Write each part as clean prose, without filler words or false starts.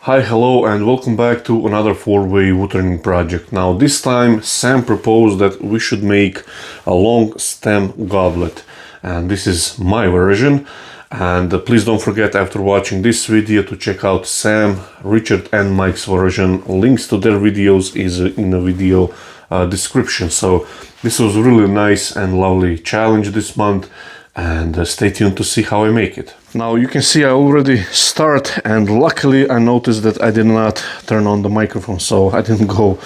Hi, hello, and welcome back to another four-way woodturning project. Now, this time Sam proposed that we should make a long stem goblet, and this is my version. And please don't forget, after watching this video, to check out Sam, Richard, and Mike's version. Links to their videos is in the video description. So this was really nice and lovely challenge this month, and stay tuned to see how I make it. Now you can see I already start, and luckily I noticed that I did not turn on the microphone, so I didn't go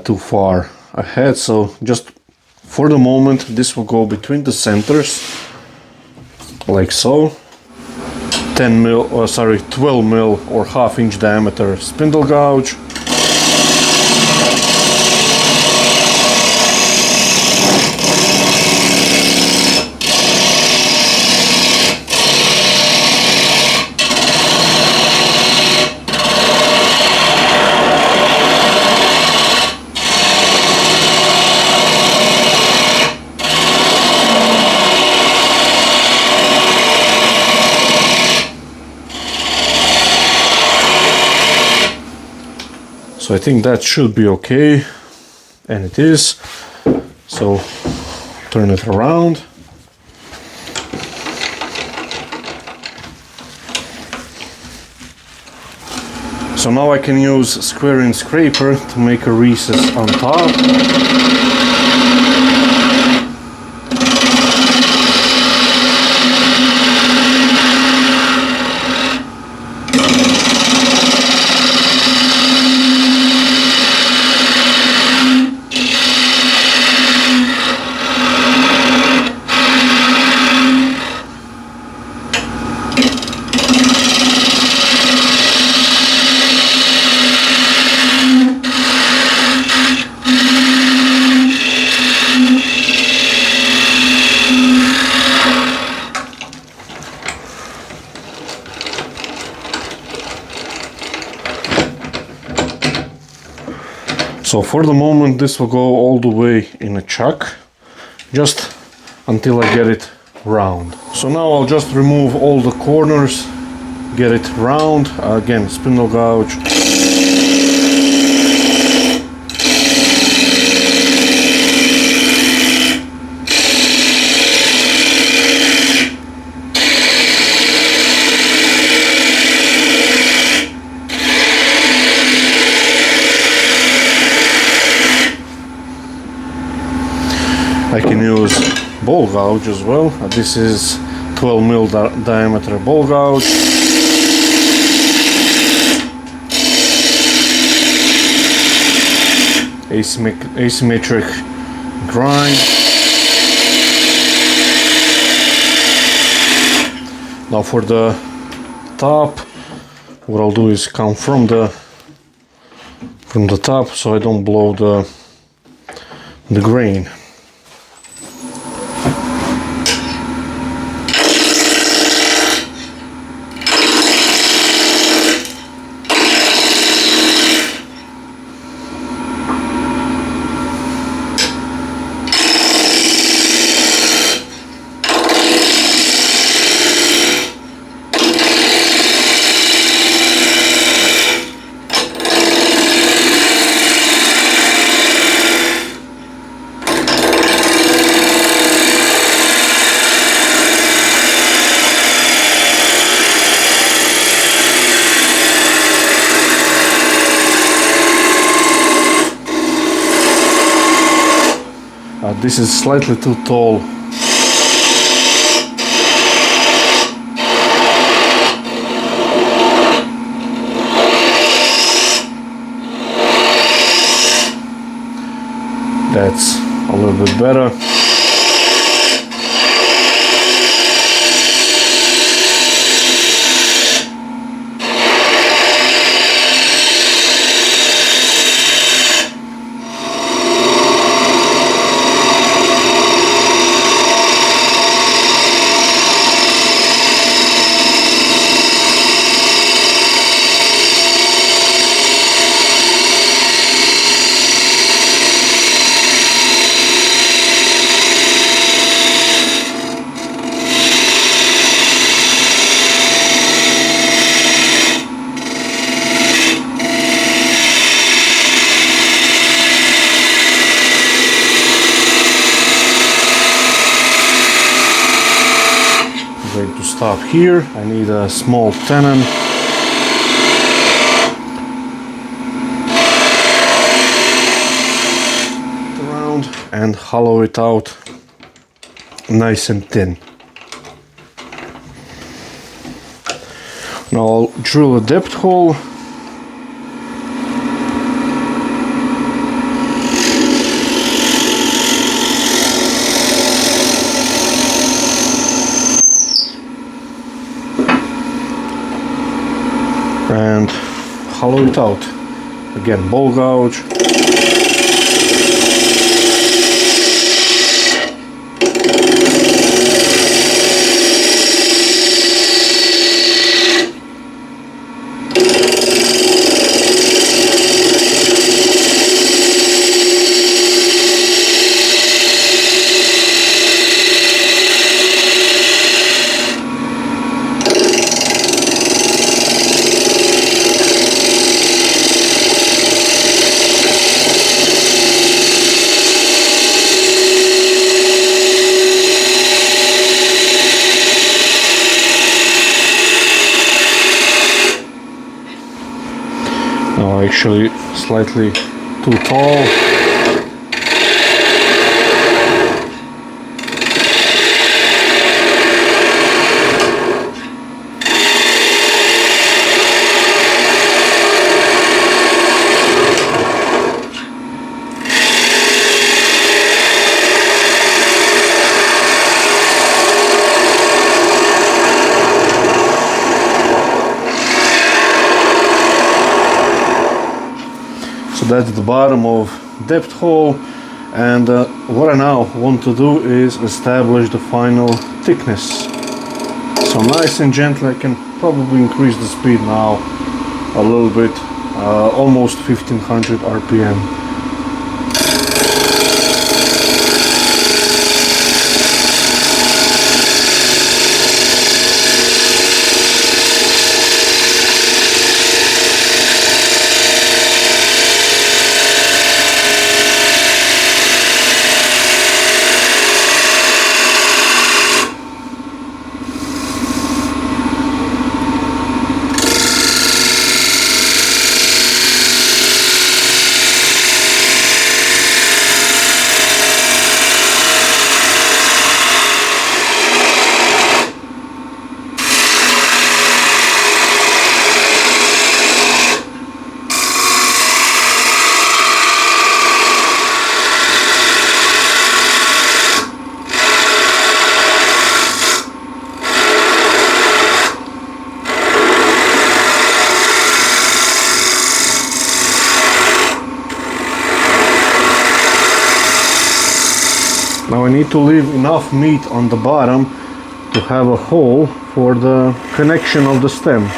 too far ahead. So just for the moment this will go between the centers like so. 12 mil or half-inch diameter spindle gouge. So I think that should be okay, and it is. So turn it around. So now I can use square inch scraper to make a recess on top. So for the moment this will go all the way in a chuck, just until I get it round. So now I'll just remove all the corners, get it round, again spindle gouge. I can use ball gouge as well. This is 12 mil diameter ball gouge. Asymmetric grind. Now for the top, what I'll do is come from the top, so I don't blow the grain. This is slightly too tall. That's a little bit better. stop here. I need a small tenon. Around and hollow it out nice and thin. Now I'll drill a depth hole. And hollow it out. Again, ball gouge. Now actually slightly too tall. So that's the bottom of depth hole, and what I now want to do is establish the final thickness. So nice and gently, I can probably increase the speed now a little bit, almost 1500 RPM. Now I need to leave enough meat on the bottom to have a hole for the connection of the stem.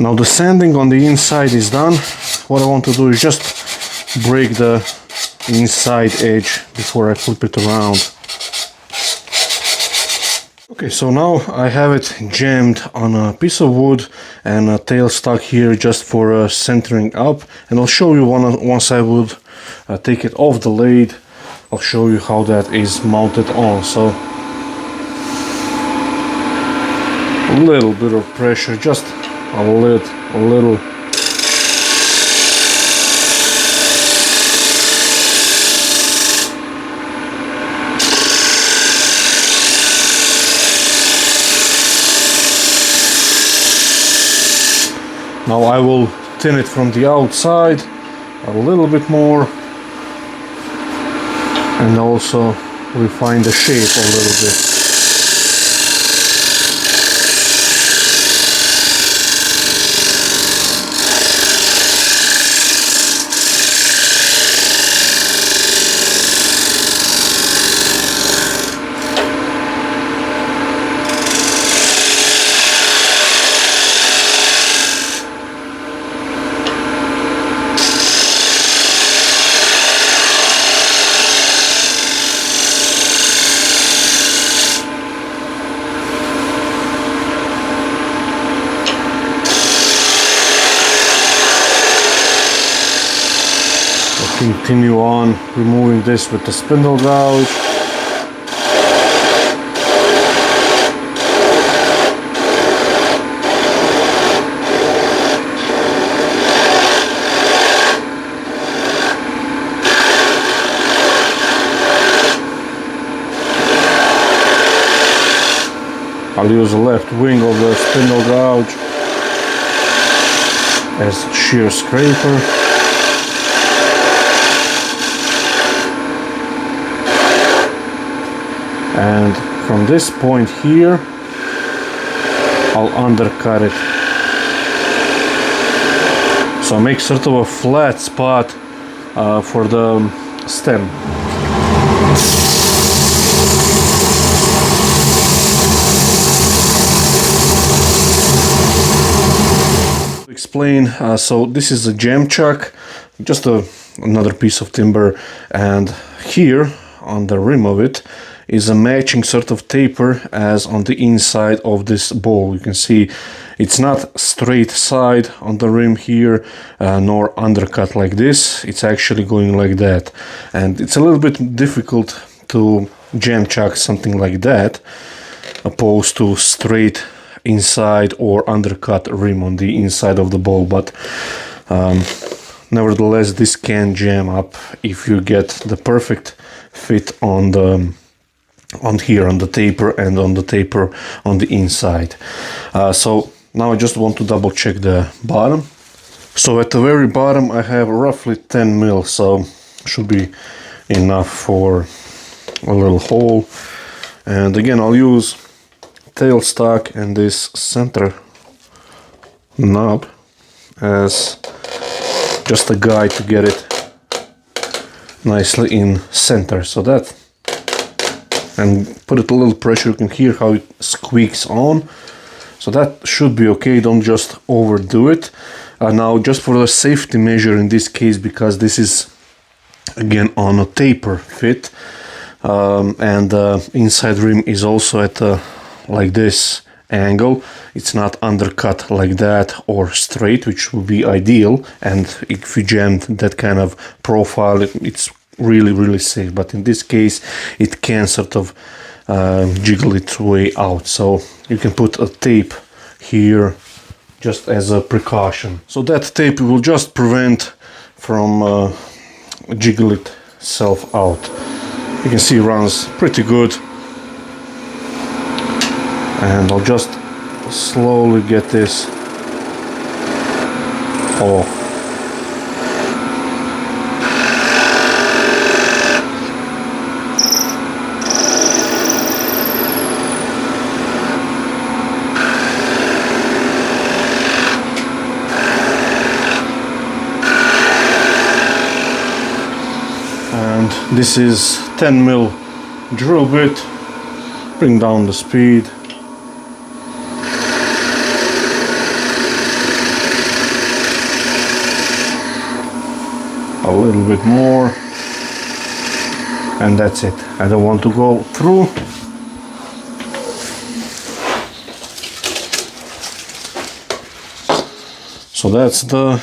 Now the sanding on the inside is done. What I want to do is just break the inside edge before I flip it around. Okay, so now I have it jammed on a piece of wood and a tailstock here just for centering up, and I'll show you once I would take it off the lathe. I'll show you how that is mounted on. So a little bit of pressure, just a little. Now I will thin it from the outside a little bit more, and also refine the shape a little bit. Continue on removing this with the spindle gouge. I'll use the left wing of the spindle gouge as shear scraper. And from this point here, I'll undercut it. So make sort of a flat spot for the stem. Explain, so this is a jam chuck, just another piece of timber, and here on the rim of it is a matching sort of taper as on the inside of this bowl. You can see it's not straight side on the rim here, nor undercut like this. It's actually going like that, and it's a little bit difficult to jam chuck something like that opposed to straight inside or undercut rim on the inside of the bowl. But nevertheless, this can jam up if you get the perfect fit on the here on the taper and on the taper on the inside. So now I just want to double check the bottom. So at the very bottom I have roughly 10 mil, so should be enough for a little hole. And again, I'll use tailstock and this center knob as just a guide to get it nicely in center. So that, and put it a little pressure, you can hear how it squeaks on. So that should be okay, don't just overdo it. Now just for the safety measure in this case, because this is again on a taper fit, and the inside rim is also at a like this angle, it's not undercut like that or straight, which would be ideal, and if you jammed that kind of profile, it's really safe. But in this case it can sort of jiggle its way out, so you can put a tape here just as a precaution. So that tape will just prevent from jiggle itself out. You can see it runs pretty good, and I'll just slowly get this off. And this is 10 mil drill bit. Bring down the speed. A little bit more, and that's it. I don't want to go through. So that's the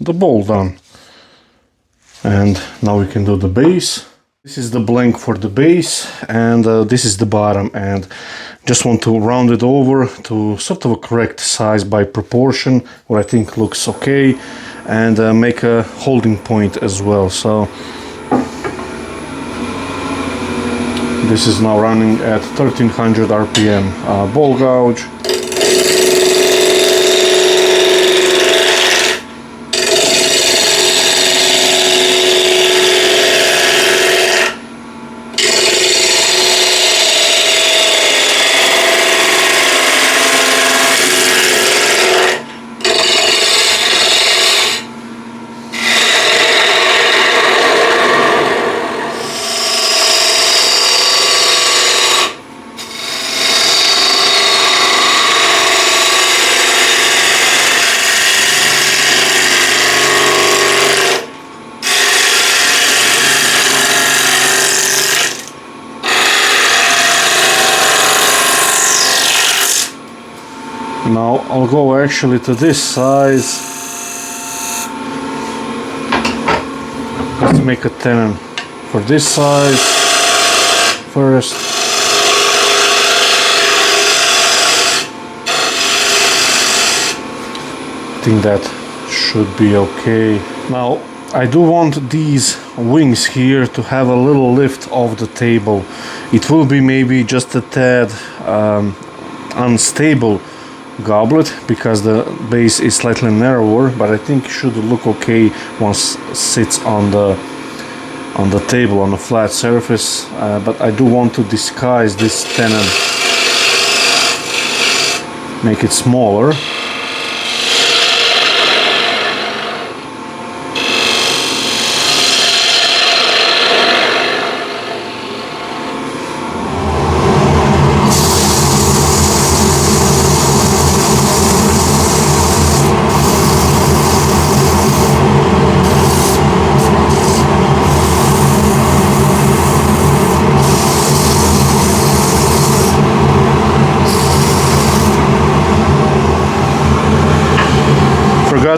bowl done, and now we can do the base. This is the blank for the base, and this is the bottom, and just want to round it over to sort of a correct size by proportion, what I think looks okay, and make a holding point as well. So this is now running at 1300 RPM. Ball gouge. Now I'll go actually to this size, make a tenon for this side first. I think that should be okay. Now I do want these wings here to have a little lift of the table. It will be maybe just a tad unstable goblet because the base is slightly narrower, but I think it should look okay once it sits on the table on a flat surface. But I do want to disguise this tenon, make it smaller.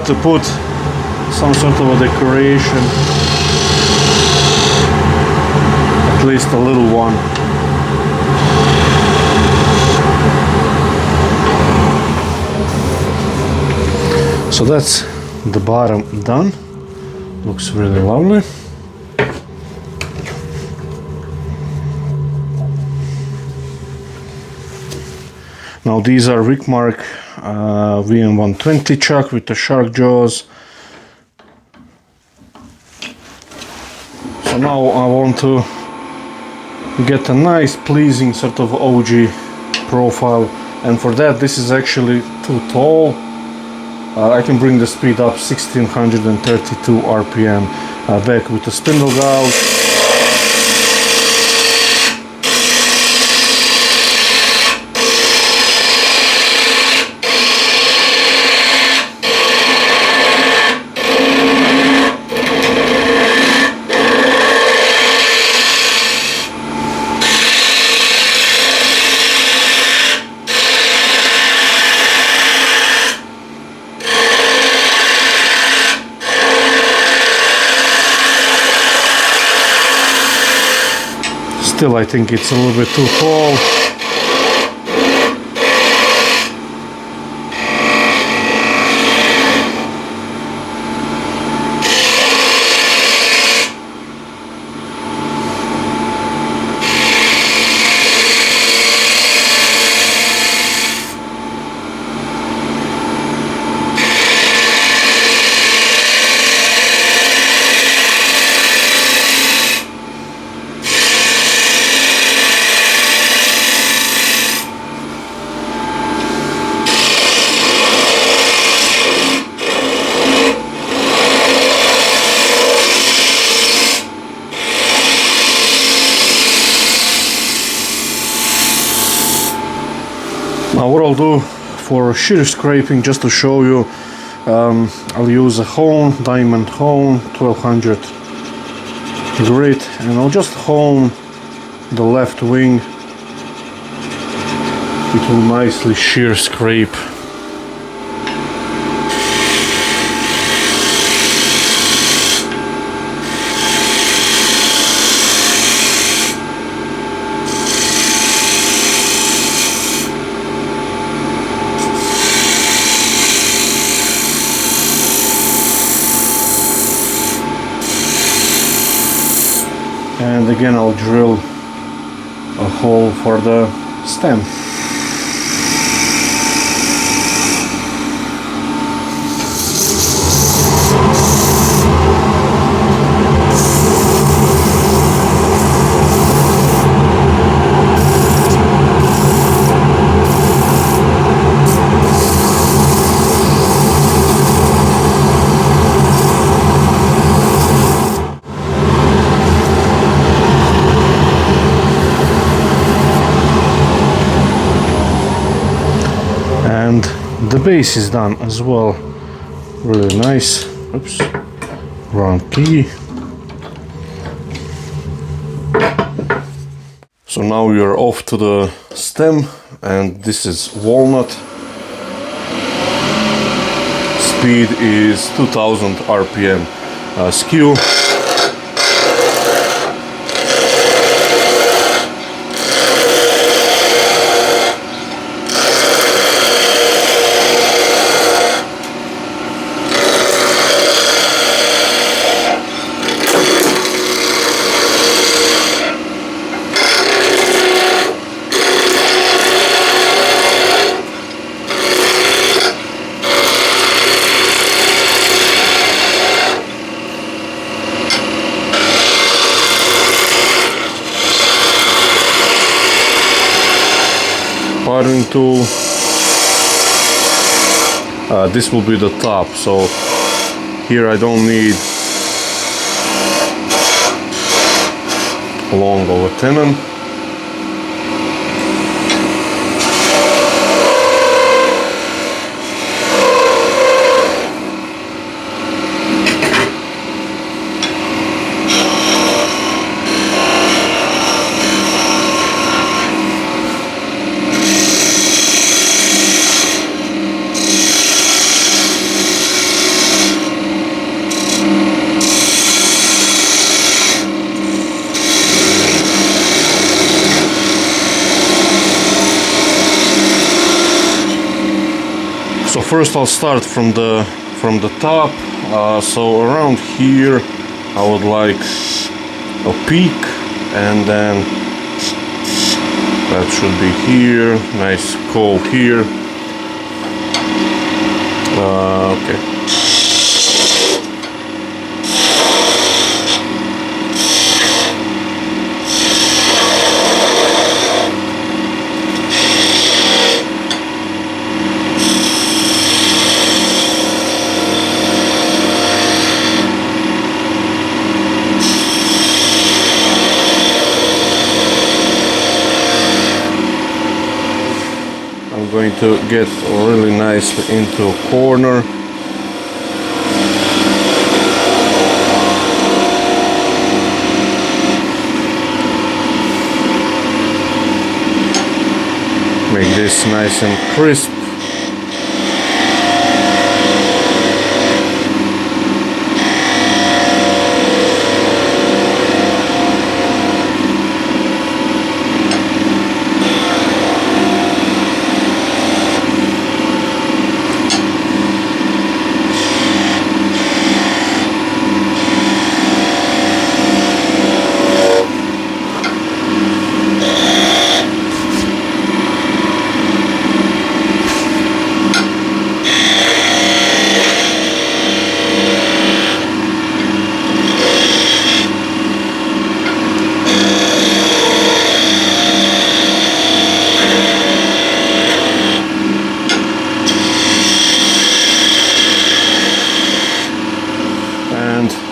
To put some sort of a decoration, at least a little one. So that's the bottom done. Looks really lovely. Now these are VICMARK VM120 chuck with the shark jaws. So now I want to get a nice pleasing sort of OG profile, and for that this is actually too tall. I can bring the speed up 1632 RPM back with the spindle gouge. Still, I think it's a little bit too tall. Now what I'll do for shear scraping, just to show you, I'll use a hone, diamond hone, 1200 grit, and I'll just hone the left wing. It will nicely shear scrape. And again I'll drill a hole for the stem. And the base is done as well. Really nice. Oops, wrong key. So now we are off to the stem, and this is Walnut. Speed is 2000 RPM. Skew layering tool. This will be the top, so here I don't need long of a tenon. So first I'll start from the top. So around here I would like a peak, and then that should be here. Nice cove here. Okay. I'm going to get really nicely into a corner. Make this nice and crisp.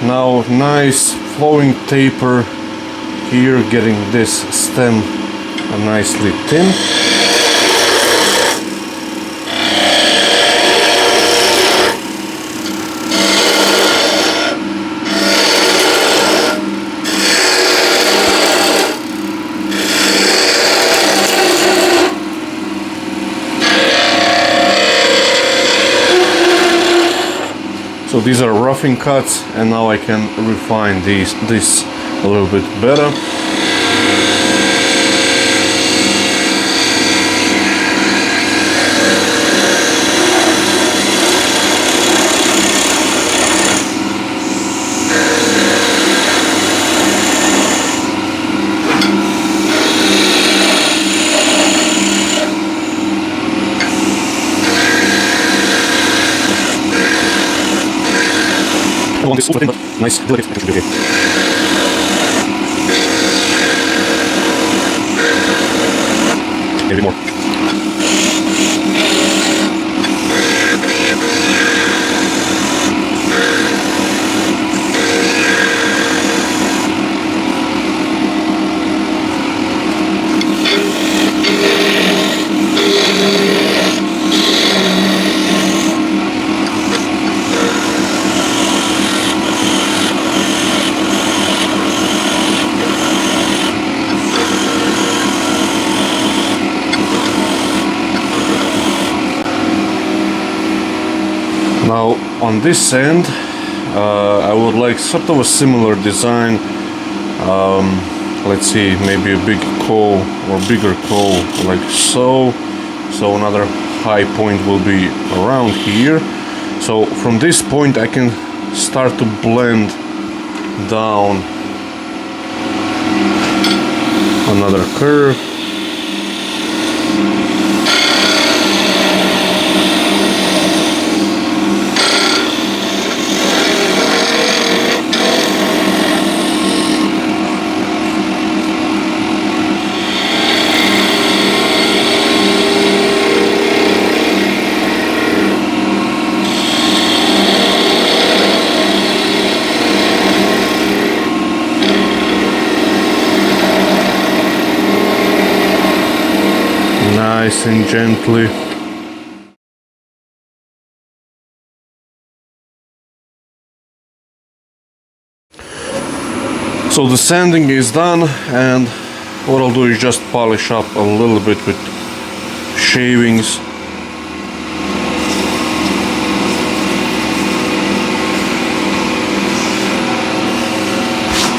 Now nice flowing taper here, getting this stem nicely thin. So these are roughing cuts, and now I can refine this a little bit better. I want this super thin, but nice, delicate, that should be okay. Maybe more. Now on this end I would like sort of a similar design. Let's see, maybe a big cove or bigger cove like so. So another high point will be around here. So from this point I can start to blend down another curve. nice and gently. So the sanding is done, and what I'll do is just polish up a little bit with shavings.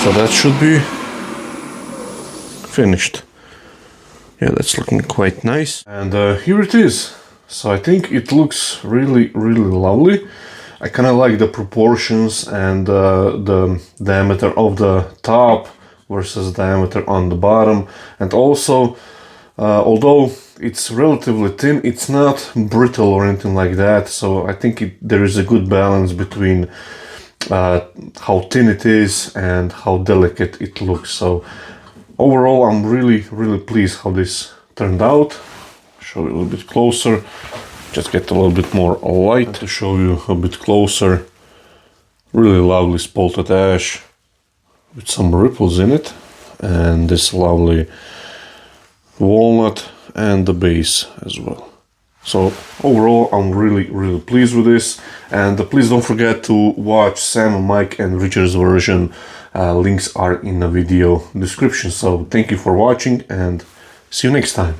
So that should be finished. Yeah, that's looking quite nice. And here it is. So I think it looks really lovely. I kind of like the proportions and the diameter of the top versus diameter on the bottom. And also, although it's relatively thin, it's not brittle or anything like that. So I think there is a good balance between how thin it is and how delicate it looks. So overall, I'm really pleased how this turned out. Show you a little bit closer. Just get a little bit more light to show you a bit closer. Really lovely spalted ash with some ripples in it, and this lovely walnut and the base as well. So overall, I'm really pleased with this. And please don't forget to watch Sam, Mike and Richard's version. Links are in the video description. So thank you for watching, and see you next time.